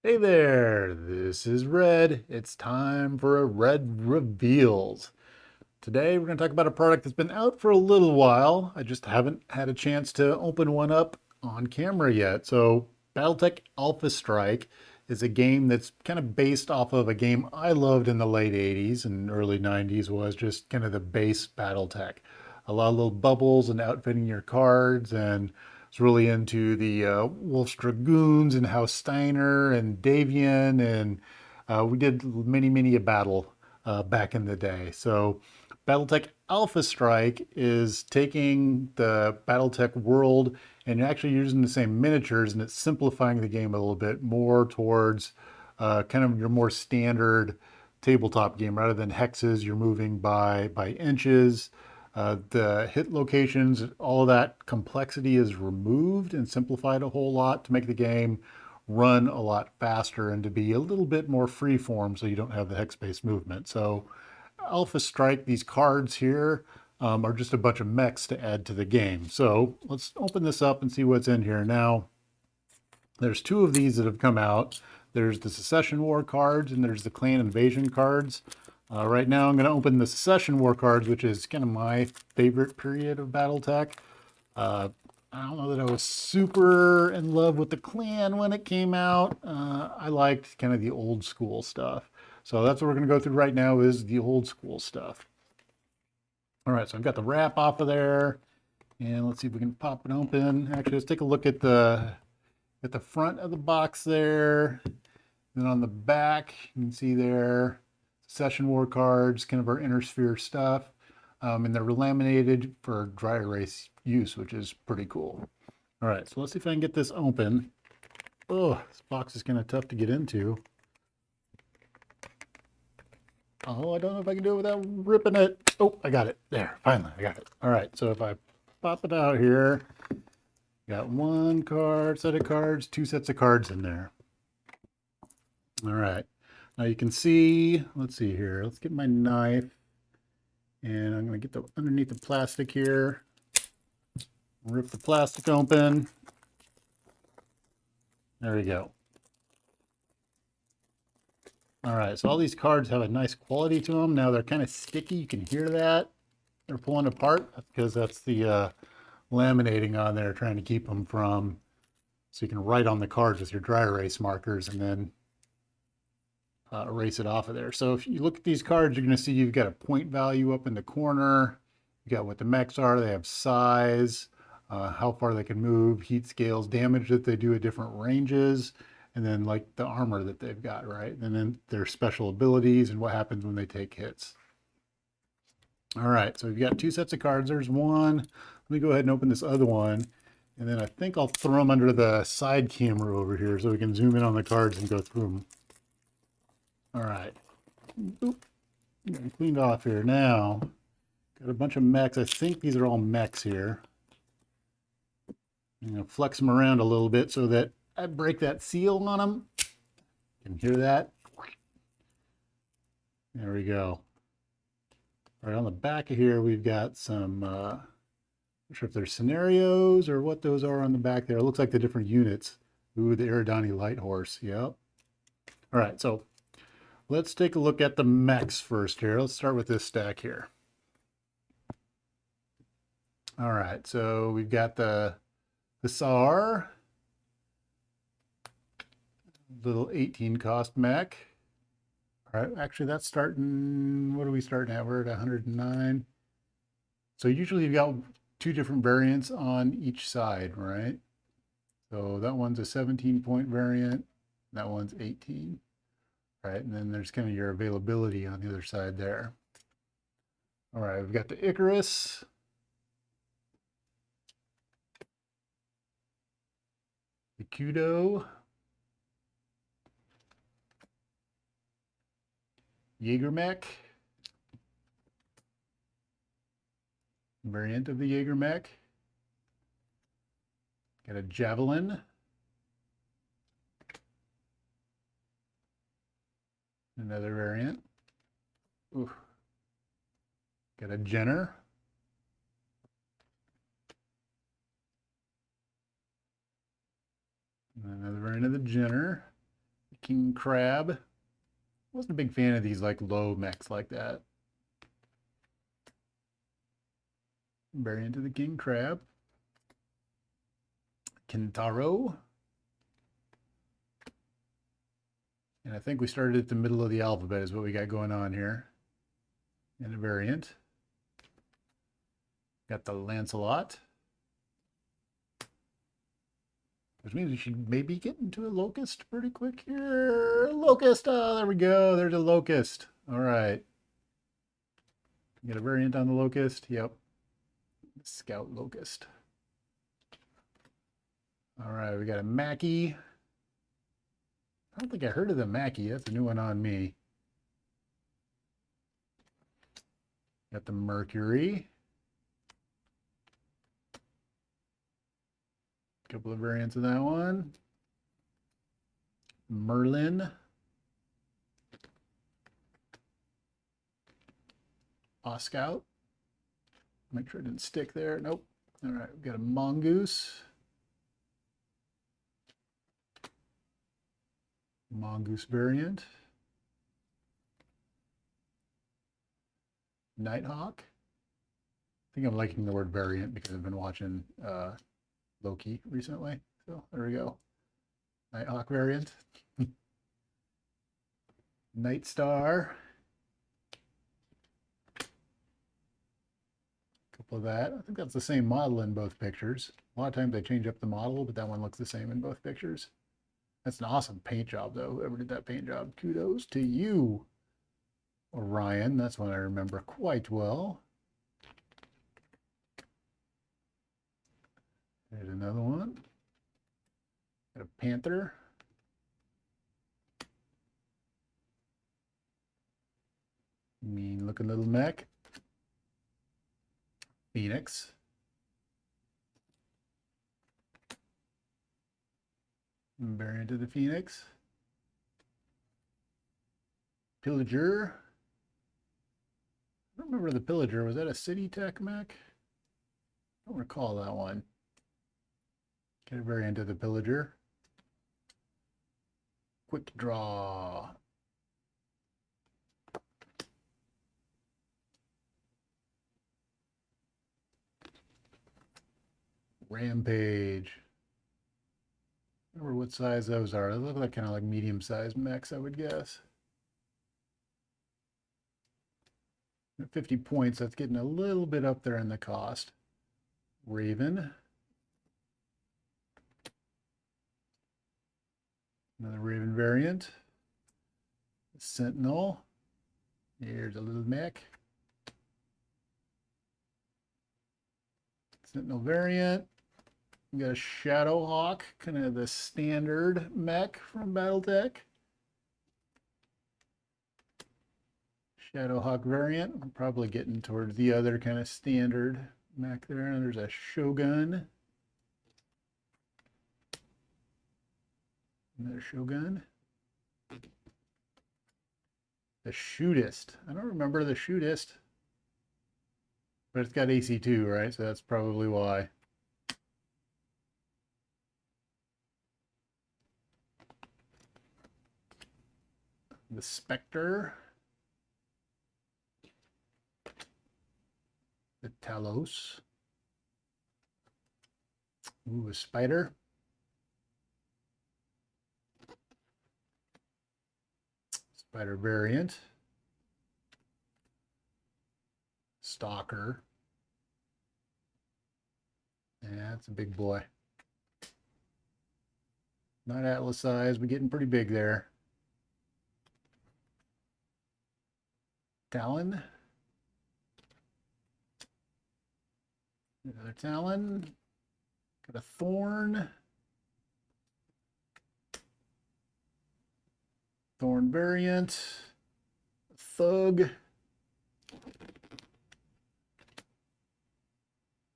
Hey there, this is Red. It's time for a Red Reveals. Today we're going to talk about a product that's been out for a little while. I just haven't had a chance to open one up on camera yet. So, BattleTech Alpha Strike is a game that's kind of based off of a game I loved in the late 80s and early 90s, was just kind of the base BattleTech. A lot of little bubbles and outfitting your cards, and was really into the Wolf's Dragoons and House Steiner and Davian, and we did many a battle back in the day. So BattleTech Alpha Strike is taking the BattleTech world and you're actually using the same miniatures, and it's simplifying the game a little bit more towards kind of your more standard tabletop game. Rather than hexes, you're moving by inches. The hit locations, all of that complexity is removed and simplified a whole lot to make the game run a lot faster and to be a little bit more freeform so you don't have the hex-based movement. So Alpha Strike, these cards here are just a bunch of mechs to add to the game. So let's open this up and see what's in here. Now, there's two of these that have come out. There's the Secession War cards and there's the Clan Invasion cards. Right now I'm going to open the Secession War cards, which is kind of my favorite period of BattleTech. Uh, I don't know that I was super in love with the Clan when it came out. I liked kind of the old school stuff. So that's what we're going to go through right now, is the old school stuff. All right, so I've got the wrap off of there, and let's see if we can pop it open. Actually, let's take a look at the front of the box there. Then on the back, you can see there, Session War cards, kind of our Inner Sphere stuff. And they're laminated for dry erase use, which is pretty cool. All right, so let's see if I can get this open. Oh, this box is kind of tough to get into. Oh, I don't know if I can do it without ripping it. Oh, I got it. There, finally, I got it. All right, so if I pop it out here, got one set of cards, two sets of cards in there. All right, now you can see, let's see here. Let's get my knife, and I'm going to get the underneath the plastic here. Rip the plastic open. There we go. All right, so all these cards have a nice quality to them. Now they're kind of sticky. You can hear that. They're pulling apart. That's because that's the laminating on there, trying to keep them from, so you can write on the cards with your dry erase markers and then erase it off of there. So if you look at these cards, you're going to see you've got a point value up in the corner. You got what the mechs are. They have size, how far they can move, heat scales, damage that they do at different ranges, and then like the armor that they've got, right? And then their special abilities and what happens when they take hits. All right, so we've got two sets of cards. There's one. Let me go ahead and open this other one. And then I think I'll throw them under the side camera over here so we can zoom in on the cards and go through them. All right. Oop. Cleaned off here. Now, got a bunch of mechs. I think these are all mechs here. I'm going to flex them around a little bit so that I break that seal on them. You can hear that? There we go. All right, on the back of here, we've got some, not sure if they're scenarios or what those are on the back there. It looks like the different units. Ooh, the Eridani Light Horse. Yep. All right, so let's take a look at the mechs first here. Let's start with this stack here. All right, so we've got the SAR, little 18 cost mech. All right, actually that's starting, what are we starting at? We're at 109. So usually you've got two different variants on each side, right? So that one's a 17-point variant, that one's 18, right? And then there's kind of your availability on the other side there. All right, we've got the Icarus. The Kudo. Jaeger mech. Variant of the Jaeger mech. Got a Javelin. Another variant. Ooh. Got a Jenner. Another variant of the Jenner. king crab. Wasn't a big fan of these like low mechs like that. Variant of the king crab. Kintaro. And I think we started at the middle of the alphabet is what we got going on here. And a variant. Got the Lancelot. Which means we should maybe get into a locust pretty quick here. Locust! Oh, there we go. There's a locust. All right. Get a variant on the locust. Yep. Scout locust. All right, we got a Mackie. I don't think I heard of the Mackie. That's a new one on me. Got the Mercury. Couple of variants of that one. Merlin. Scout. Make sure it didn't stick there. Nope. All right, we've got a Mongoose. Mongoose variant. Nighthawk. I think I'm liking the word variant because I've been watching Loki recently. So there we go. Nighthawk variant. Night Star. Couple of that. I think that's the same model in both pictures. A lot of times they change up the model, but that one looks the same in both pictures. That's an awesome paint job, though. Whoever did that paint job, kudos to you. Orion, that's one I remember quite well. There's another one. Got a Panther. Mean looking little mech. Phoenix. Variant of the Phoenix. Pillager. I don't remember the Pillager. Was that a City Tech mech? I don't recall that one. Get a variant of the Pillager. Quick Draw. Rampage. I don't remember what size those are. They look like kind of like medium-sized mechs, I would guess. At 50 points, that's getting a little bit up there in the cost. Raven. Another Raven variant. Sentinel. Here's a little mech. Sentinel variant. We got a Shadowhawk, kind of the standard mech from BattleTech. Shadowhawk variant. I'm probably getting towards the other kind of standard mech there. And there's a Shogun. Another Shogun. The Shootist. I don't remember the Shootist. But it's got AC2, right? So that's probably why. The Spectre. The Talos. Ooh, a Spider. Spider variant. Stalker. Yeah, that's a big boy. Not Atlas size, but getting pretty big there. Talon. Another Talon. Got a Thorn. Thorn variant. Thug.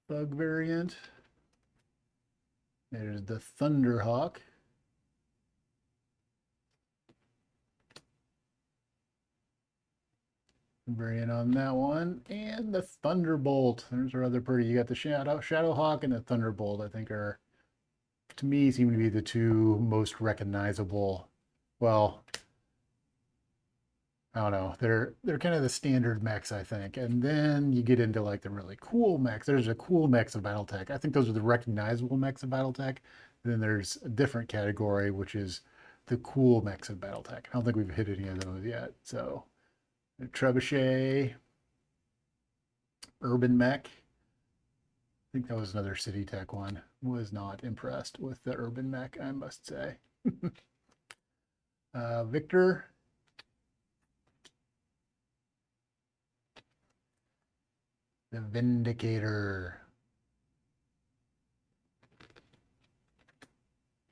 Thug variant. There's the Thunderhawk. Variant on that one. And the Thunderbolt. There's our other pretty. You got the Shadowhawk and the Thunderbolt, I think are, to me, seem to be the two most recognizable well, I don't know. They're kind of the standard mechs, I think. And then you get into like the really cool mechs. There's a cool mechs of BattleTech. I think those are the recognizable mechs of BattleTech. Then there's a different category, which is the cool mechs of BattleTech. I don't think we've hit any of those yet. So, Trebuchet, Urban Mech. I think that was another City Tech one. Was not impressed with the Urban Mech, I must say. Victor. The Vindicator.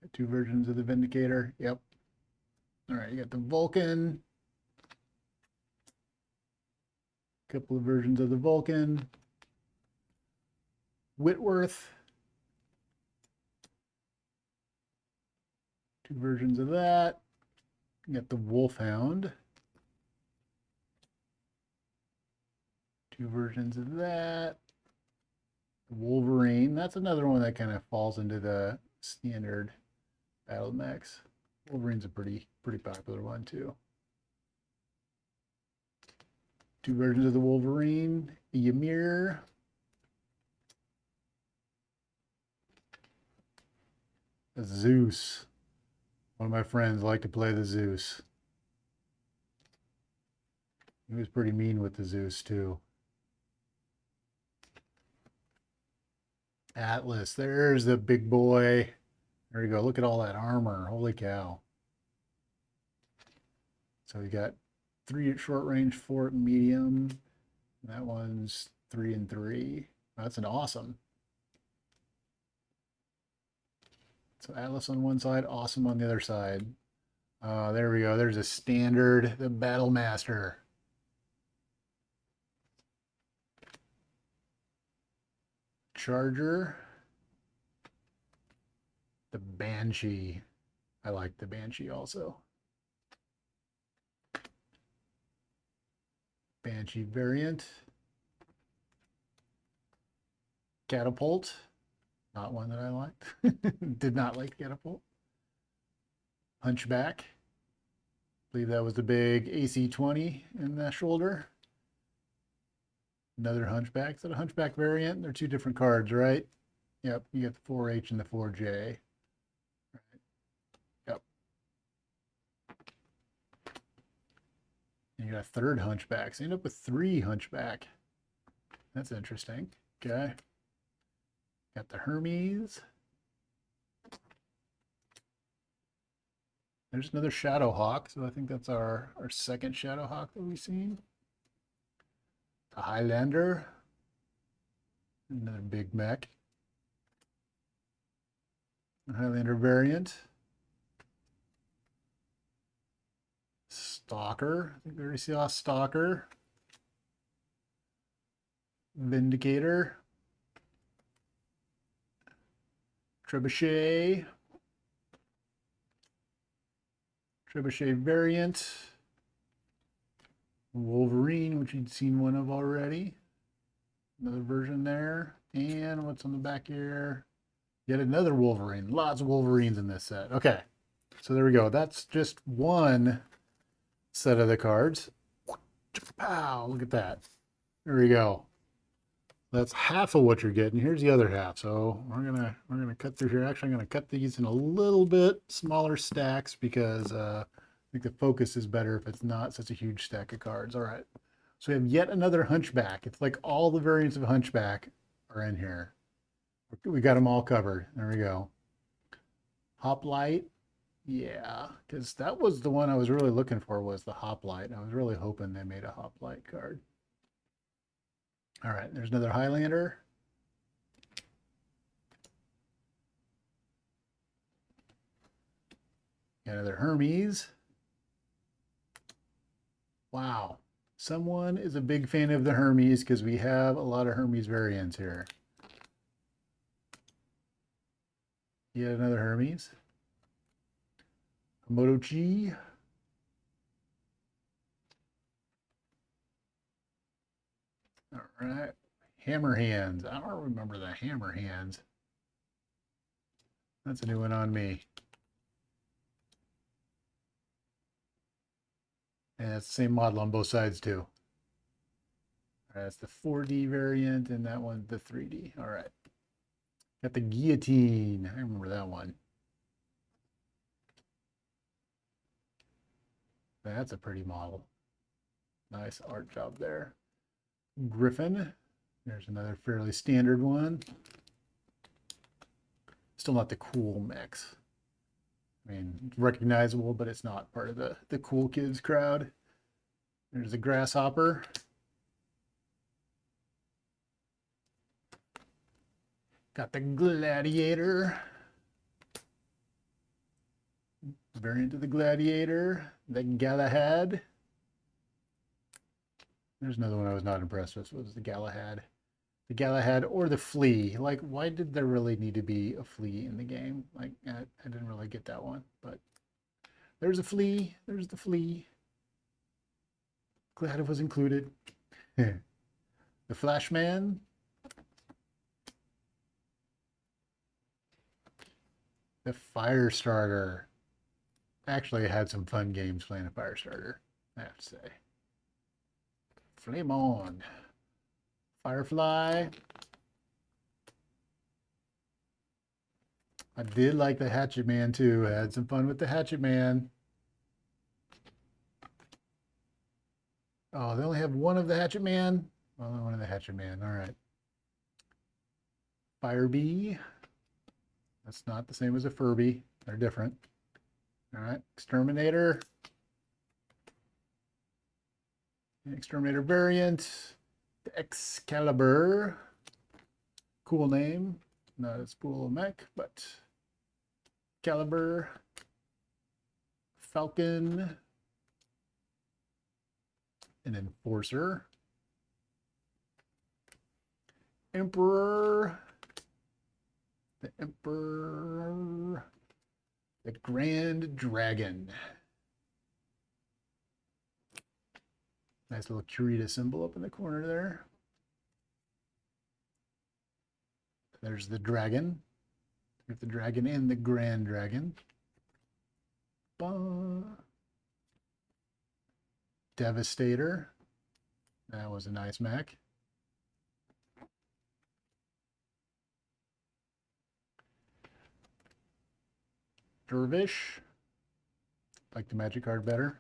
Got two versions of the Vindicator. Yep. All right, you got the Vulcan. Couple of versions of the Vulcan. Whitworth. Two versions of that. You got the Wolfhound. Two versions of that. Wolverine. That's another one that kind of falls into the standard battle mechs. Wolverine's a pretty popular one too. Two versions of the Wolverine. Ymir. The Zeus. One of my friends liked to play the Zeus. He was pretty mean with the Zeus too. Atlas, there's the big boy. There you go. Look at all that armor. Holy cow. So we got 3 at short range, 4 at medium. That one's 3 and 3. That's an awesome. So Atlas on one side, awesome on the other side. There we go. There's a standard, the Battle Master. Charger. The Banshee. I like the Banshee also. Banshee variant. Catapult. Not one that I liked. Did not like Catapult. Hunchback. I believe that was the big AC-20 in the shoulder. Another Hunchback. Is that a Hunchback variant? They're two different cards, right? Yep, you got the 4H and the 4J. Right. Yep. And you got a third Hunchback. So you end up with 3 Hunchback. That's interesting. Okay. Got the Hermes. There's another Shadowhawk. So I think that's our second Shadowhawk that we've seen. The Highlander. Another big mech. The Highlander variant. Stalker. I think we already saw Stalker. Vindicator. Trebuchet. Trebuchet variant. Wolverine, which you'd seen one of already. Another version there. And what's on the back here? Yet another Wolverine. Lots of Wolverines in this set. Okay. So there we go. That's just one set of the cards. Pow! Look at that. There we go. That's half of what you're getting. Here's the other half. So we're gonna cut through here. Actually, I'm gonna cut these in a little bit smaller stacks because I think the focus is better if it's not such a huge stack of cards. All right. So we have yet another Hunchback. It's like all the variants of Hunchback are in here. We got them all covered. There we go. Hoplite. Yeah, because that was the one I was really looking for, was the Hoplite. I was really hoping they made a Hoplite card. All right, there's another Highlander. Got another Hermes. Wow. Someone is a big fan of the Hermes because we have a lot of Hermes variants here. Yet another Hermes. Moto G. All right. Hammer Hands. I don't remember the Hammer Hands. That's a new one on me. And it's the same model on both sides too. All right, that's the 4D variant, and that one's the 3D. All right. Got the guillotine. I remember that one. That's a pretty model. Nice art job there. Griffin. There's another fairly standard one. Still not the cool mix. I mean, it's recognizable, but it's not part of the cool kids crowd. There's a grasshopper. Got the gladiator. Variant of the gladiator. The Galahad. There's another one I was not impressed with, was the Galahad. The Galahad or the flea. Like, why did there really need to be a flea in the game? Like, I didn't really get that one, but there's a flea. There's the flea. Glad it was included. The Flashman. The Firestarter. Actually, I had some fun games playing a Firestarter, I have to say. Flame on. Firefly. I did like the Hatchet Man too. I had some fun with the Hatchet Man. Oh, they only have one of the Hatchet Man? Only one of the Hatchet Man. All right. Fire Bee. That's not the same as a Furby. They're different. All right. Exterminator. Exterminator variant. The Excalibur. Cool name. Not a spool of mech, but Caliber. Falcon. An Enforcer. Emperor. The Emperor. The Grand Dragon. Nice little Curita symbol up in the corner there. There's the dragon. We have the dragon and the Grand Dragon. Devastator. That was a nice mech. Dervish. Like the magic card better.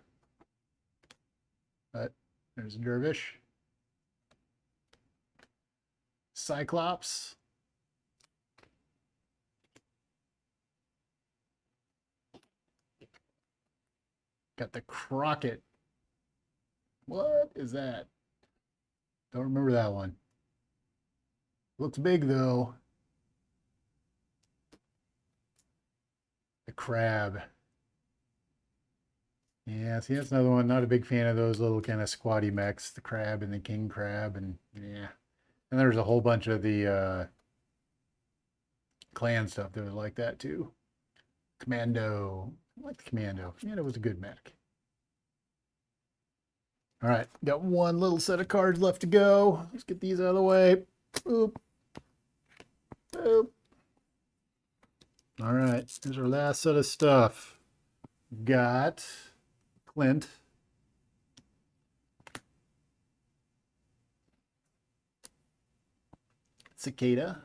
But there's a Dervish. Cyclops. Got the Crockett. What is that? Don't remember that one. Looks big though. The Crab. Yeah, see, that's another one. Not a big fan of those little kind of squatty mechs. The Crab and the King Crab, and yeah. And there's a whole bunch of the clan stuff that was like that too. Commando. I like the Commando. Commando was a good mech. All right, got one little set of cards left to go. Let's get these out of the way. Boop. Boop. All right, here's our last set of stuff. Got Clint. Cicada.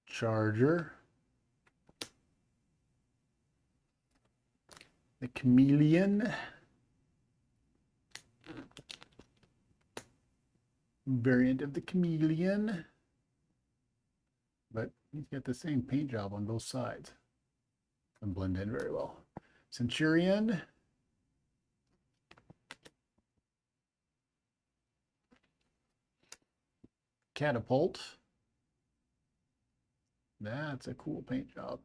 Charger. The Chameleon. Variant of the Chameleon. But he's got the same paint job on both sides. And blend in very well. Centurion. Catapult. That's a cool paint job.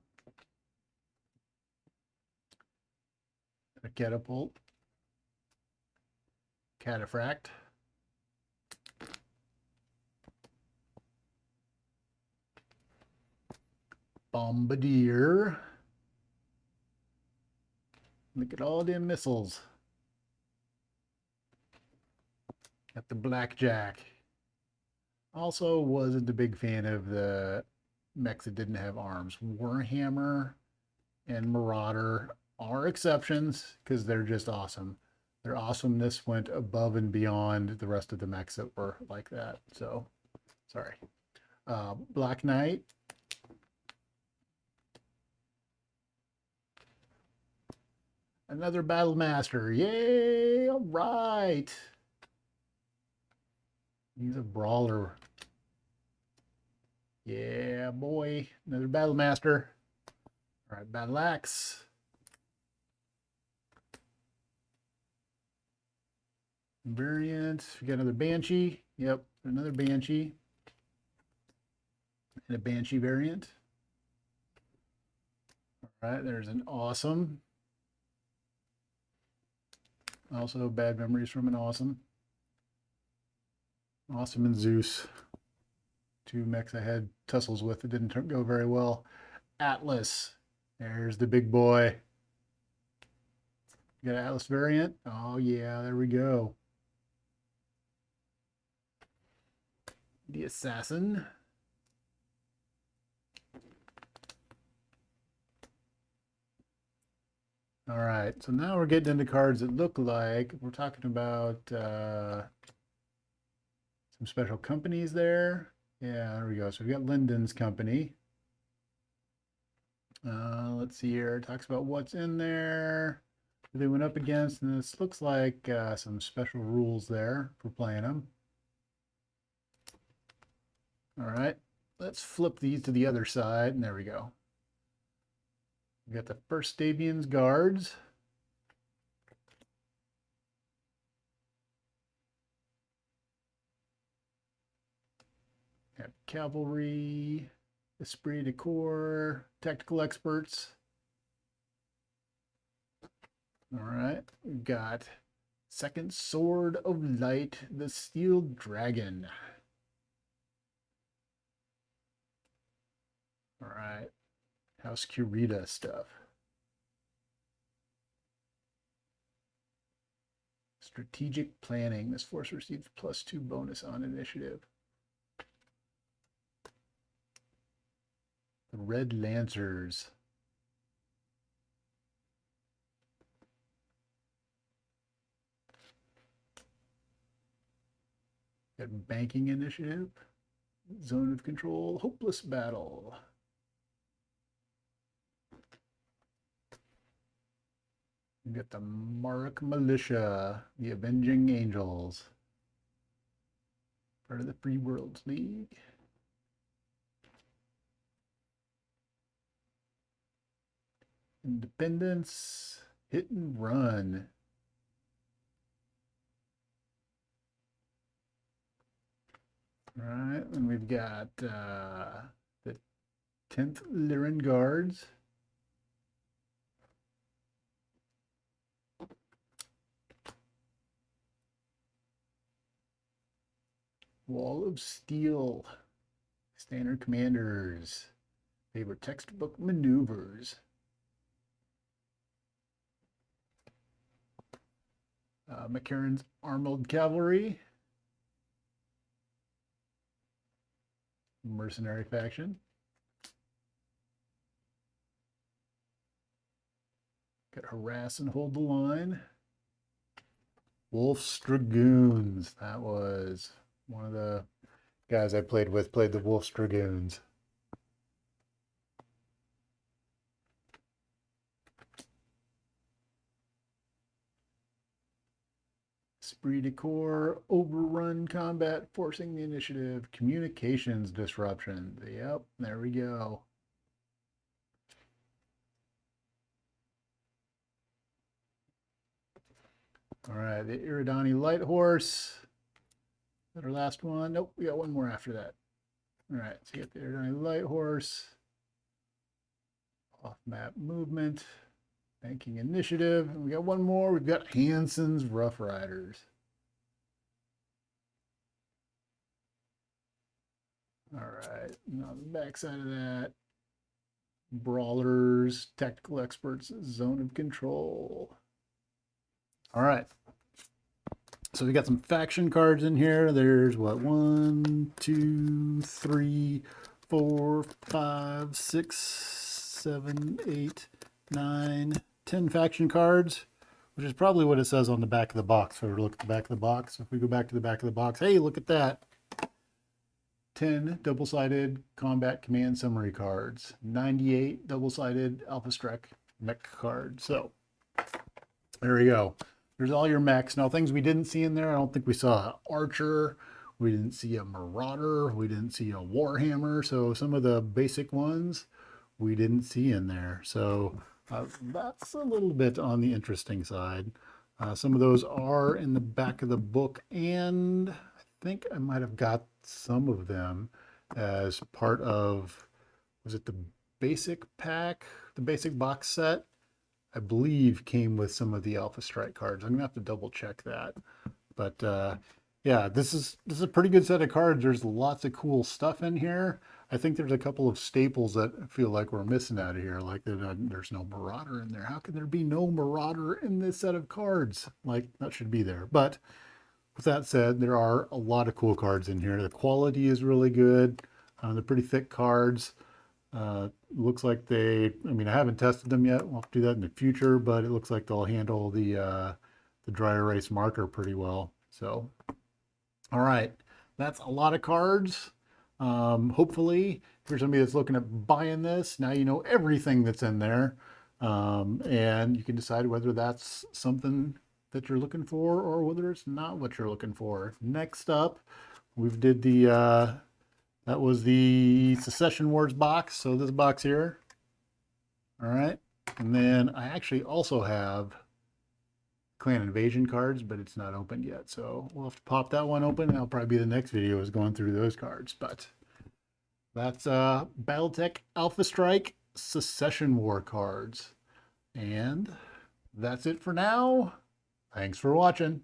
A catapult. Cataphract. Bombardier. Look at all them missiles. Got the Blackjack. Also wasn't a big fan of the mechs that didn't have arms. Warhammer. and Marauder are exceptions because they're just awesome. Their awesomeness went above and beyond the rest of the mechs that were like that. So, sorry. Black Knight. Another Battle Master. Yay! All right. He's a brawler. Yeah, boy. Another Battle Master. All right, Battle Axe. Variant. We got another Banshee. Yep, another Banshee. And a Banshee variant. All right, there's an Awesome. Also, bad memories from an Awesome. Awesome and Zeus. Two mechs I had tussles with. It didn't go very well. Atlas. There's the big boy. You got an Atlas variant? Oh, yeah, there we go. The Assassin. All right, so now we're getting into cards that look like we're talking about some special companies there. Yeah, there we go. So we've got Linden's company. Let's see here. It talks about what's in there, who they went up against, and this looks like some special rules there for playing them. All right, let's flip these to the other side, and there we go. We got the First Stavians Guards. Got Cavalry, Esprit de Corps, Tactical Experts. All right, we've got Second Sword of Light, the Steel Dragon. All right, House Kurita stuff. Strategic Planning. This force receives +2 bonus on initiative. The Red Lancers. Got Banking Initiative. Zone of Control. Hopeless Battle. We've got the Mark Militia, the Avenging Angels. Part of the Free Worlds League. Independence, Hit and Run. All right, and we've got the 10th Lyran Guards. Wall of Steel, Standard Commanders, favorite textbook maneuvers. McCarran's Armored Cavalry, Mercenary Faction. Got Harass and Hold the Line. Wolf's Dragoons. That was one of the guys I played with, played the Wolf's Dragoons. Esprit de Corps, Overrun Combat, Forcing the Initiative, Communications Disruption. Yep, there we go. All right, the Iridani Light Horse. Is that our last one? Nope, we got one more after that. All right, so you got the Iridani Light Horse. Off-map movement. Banking Initiative. And we got one more. We've got Hansen's Rough Riders. All right, and on the back side of that, Brawlers, Tactical Experts, Zone of Control. All right. So we got some faction cards in here. There's what? 1, 2, 3, 4, 5, 6, 7, 8, 9, 10 faction cards, which is probably what it says on the back of the box. So look at the back of the box. If we go back to the back of the box, hey, look at that. 10 double-sided combat command summary cards, 98 double-sided Alpha Strike mech cards. So there we go. There's all your mechs. Now, things we didn't see in there, I don't think we saw an Archer, we didn't see a Marauder, we didn't see a Warhammer. So some of the basic ones we didn't see in there. So that's a little bit on the interesting side. Some of those are in the back of the book, and I think I might have got some of them as part of, was it the basic pack, the basic box set? I believe came with some of the Alpha Strike cards. I'm gonna have to double check that. But yeah, this is a pretty good set of cards. There's lots of cool stuff in here. I think there's a couple of staples that I feel like we're missing out of here. Like there's no Marauder in there. How can there be no Marauder in this set of cards? Like that should be there. But with that said, there are a lot of cool cards in here. The quality is really good. They're pretty thick cards. Looks like I mean, I haven't tested them yet. We'll have to do that in the future, but it looks like they'll handle the dry erase marker pretty well. So, all right, that's a lot of cards. Hopefully, if you're somebody that's looking at buying this, now you know everything that's in there, and you can decide whether that's something that you're looking for or whether it's not what you're looking for. Next up, we've did the that was the Secession Wars box. So this box here. All right. And then I actually also have Clan Invasion cards, but it's not opened yet. So we'll have to pop that one open. That'll probably be the next video is going through those cards. But that's BattleTech Alpha Strike Secession War cards. And that's it for now. Thanks for watching.